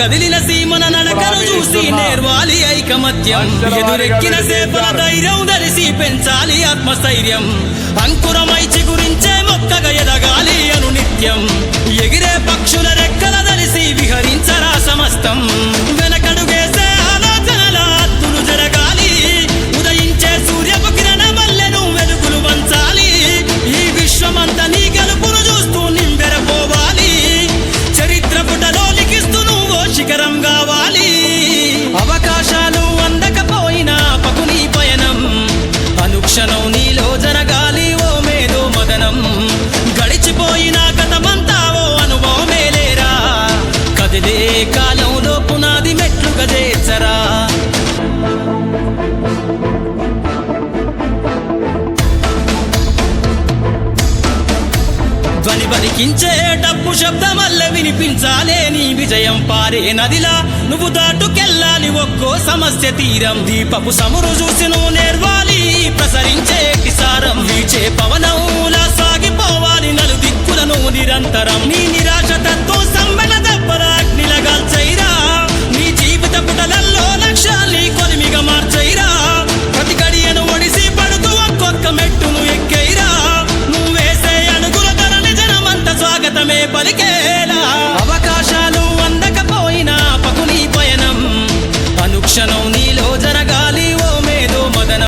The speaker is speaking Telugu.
కదిలిన సీమన నడకను చూసి నేర్వాలి ఐకమత్యం ఎదురెక్కిన సేపల ధైర్యం ధరిసి పెంచాలి ఆత్మస్థైర్యం అంకురమై చిగురించే మొక్కగా ఎదగాలి అను నిత్యం ఎగిరే పక్షుల రెక్కల ధరిసి విహరించరా సమస్తం వెనకడుగేసే ఆలోచనల అత్తులు జరగాలి ఉదయించే సూర్యపు కిరణ మల్లెను వెలుగులు వంచాలి ఈ విశ్వమంతా నీ గెలుపును చూస్తూ నింబెరపోవాలి చరిత్ర పుటలో లిఖిస్తూ నువ్వు శిఖరం కావాలి అవకాశాలు అందకపోయినా పకుని పయనం అనుక్షణం నీలో జరగాలి ఓ మేధో మదనం గడిచిపోయిన గతమంతా ఓ అనుభవమే లేరా కదిలే కాలంలో పునాది మెట్లుగా చేర్చరా ధ్వని బలికించే డప్పు శబ్దమల్లె వినిపించాలే నీ విజయం పారే నదిలా నువ్వు దాటుకెళ్ళాలి ఒక్కో సమస్య తీరం దీపపు సమురు చూసి నువ్వు నేర్వాలి ప్రసరించే కిసారం వీచే పవనంలా సాగిపోవాలి నలు దిక్కులను నిరంతరం నీ